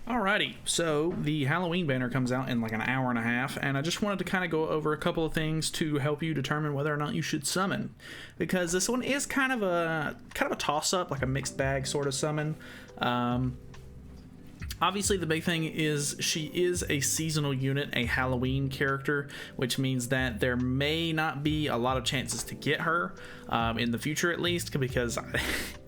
Alrighty, so the Halloween banner comes out in like an hour and a half, and I just wanted to kind of go over a couple of things to help you determine whether or not you should summon, because this one is kind of a toss-up, like a mixed bag sort of summon. Obviously, the big thing is she is a seasonal unit, a Halloween character, which means that there may not be a lot of chances to get her in the future, at least, because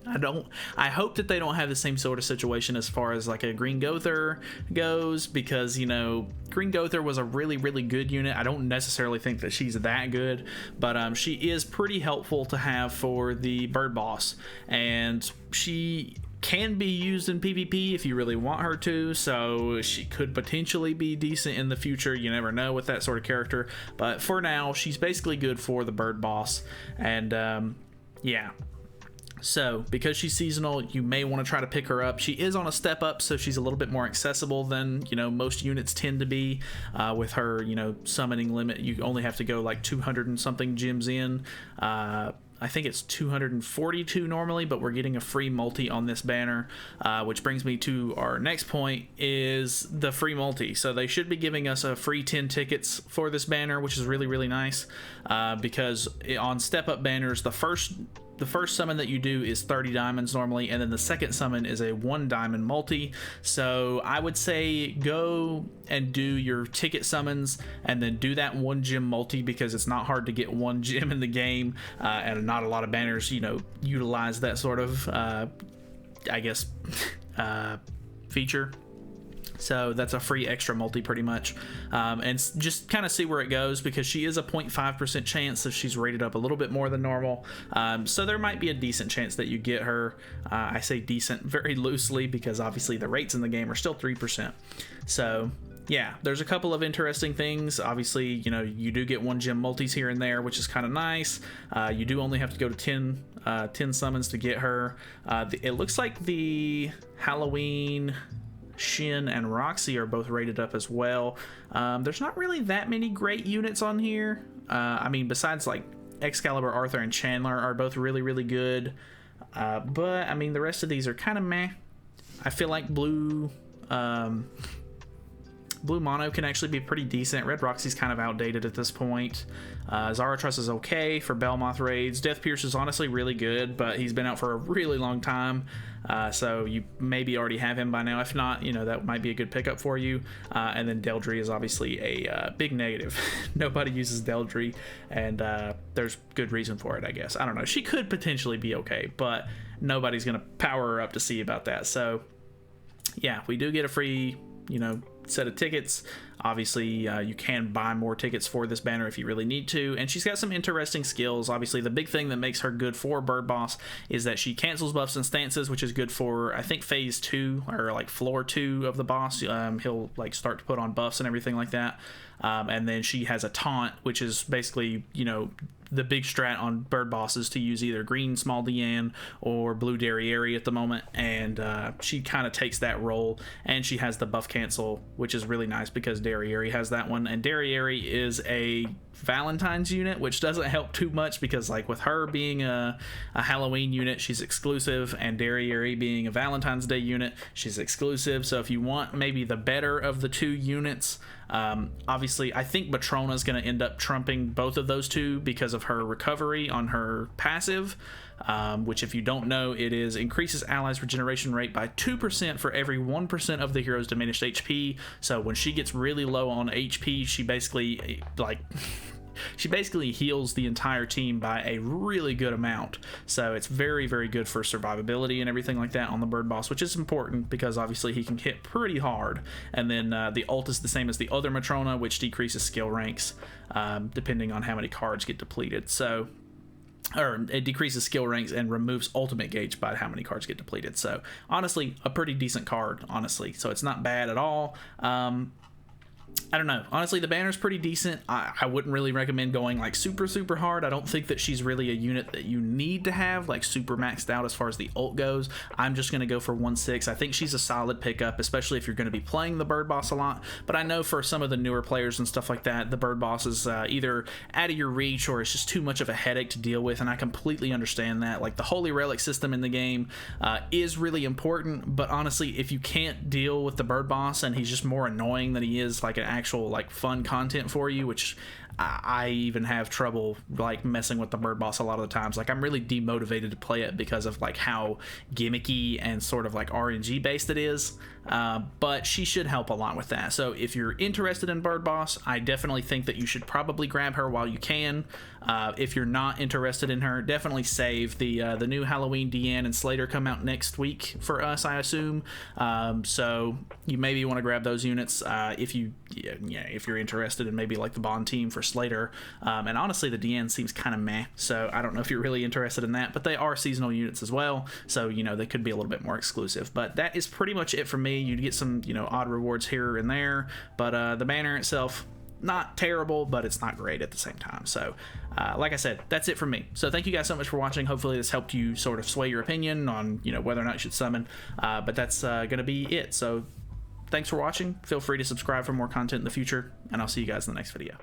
I hope that they don't have the same sort of situation as far as like a Green Gother goes, because, you know, Green Gother was a really, really good unit. I don't necessarily think that she's that good, but she is pretty helpful to have for the bird boss, and she can be used in PvP if you really want her to, so she could potentially be decent in the future. You never know with that sort of character, but for now she's basically good for the bird boss. And yeah, so because she's seasonal, you may want to try to pick her up. She is on a step up, so she's a little bit more accessible than, you know, most units tend to be. With her, you know, summoning limit, you only have to go like 200 and something gems in. I think it's 242 normally, but we're getting a free multi on this banner, which brings me to our next point, is the free multi. So they should be giving us a free 10 tickets for this banner, which is really, really nice, because on step up banners, the first summon that you do is 30 diamonds normally, and then the second summon is a 1 diamond multi. So I would say go and do your ticket summons and then do that 1 gem multi, because it's not hard to get 1 gem in the game, and not a lot of banners, you know, utilize that sort of I guess feature. So that's a free extra multi pretty much, and just kind of see where it goes, because she is a 0.5% chance if she's rated up a little bit more than normal. So there might be a decent chance that you get her. I say decent very loosely, because obviously the rates in the game are still 3%. So yeah, there's a couple of interesting things. Obviously, you know, you do get 1 gem multis here and there, which is kind of nice. You do only have to go to 10 summons to get her. It looks like the Halloween Shin and Roxy are both rated up as well. There's not really that many great units on here. I mean, besides like Excalibur, Arthur, and Chandler are both really, really good. But I mean, the rest of these are kind of meh. I feel like Blue Mono can actually be pretty decent. Red Roxy's kind of outdated at this point. Zarathustra is okay for Belmoth raids. Death Pierce is honestly really good, but he's been out for a really long time. So you maybe already have him by now. If not, you know, that might be a good pickup for you. And then Deldry is obviously a big negative. Nobody uses Deldry, and there's good reason for it, I guess. I don't know. She could potentially be okay, but nobody's going to power her up to see about that. So yeah, we do get a free, you know, set of tickets. Obviously, you can buy more tickets for this banner if you really need to, and she's got some interesting skills. Obviously, the big thing that makes her good for Bird Boss is that she cancels buffs and stances, which is good for, I think, phase 2 or like floor 2 of the boss. He'll like start to put on buffs and everything like that. And then she has a taunt, which is basically, you know, the big strat on bird bosses to use either green small Deanne or blue Derriere at the moment, and she kind of takes that role, and she has the buff cancel, which is really nice because Derriere has that one, and Derriere is a Valentine's unit, which doesn't help too much because, like, with her being a Halloween unit, she's exclusive, and Derriere being a Valentine's Day unit, she's exclusive. So if you want maybe the better of the two units, obviously I think Matrona is going to end up trumping both of those two because of her recovery on her passive, which, if you don't know, it is increases allies regeneration rate by 2% for every 1% of the hero's diminished HP. So when she gets really low on HP, she basically heals the entire team by a really good amount. So it's very, very good for survivability and everything like that on the bird boss, which is important because obviously he can hit pretty hard. And then the ult is the same as the other Matrona, which decreases skill ranks depending on how many cards get depleted. So, or it decreases skill ranks and removes ultimate gauge by how many cards get depleted. So honestly, a pretty decent card, honestly. So it's not bad at all. I don't know. Honestly, the banner's pretty decent. I wouldn't really recommend going like super hard. I don't think that she's really a unit that you need to have like super maxed out as far as the ult goes. I'm just going to go for 1/6. I think she's a solid pickup, especially if you're going to be playing the bird boss a lot. But I know for some of the newer players and stuff like that, the bird boss is either out of your reach or it's just too much of a headache to deal with, and I completely understand that. Like the holy relic system in the game is really important, but honestly, if you can't deal with the bird boss and he's just more annoying than he is like an actual like fun content for you, which I even have trouble like messing with the bird boss a lot of the times. Like I'm really demotivated to play it because of like how gimmicky and sort of like RNG based it is. But she should help a lot with that. So if you're interested in bird boss, I definitely think that you should probably grab her while you can. If you're not interested in her, definitely save. The new Halloween Deanne and Slater come out next week for us, I assume. So you maybe want to grab those units if you're interested in maybe like the Bond team for Slater. And honestly, the Deanne seems kind of meh, so I don't know if you're really interested in that, but they are seasonal units as well, so they could be a little bit more exclusive. But that is pretty much it for me. You'd get some odd rewards here and there, but the banner itself, not terrible, but it's not great at the same time. So like I said, that's it for me. So thank you guys so much for watching. Hopefully this helped you sort of sway your opinion on whether or not you should summon, but that's gonna be it. So thanks for watching. Feel free to subscribe for more content in the future, and I'll see you guys in the next video.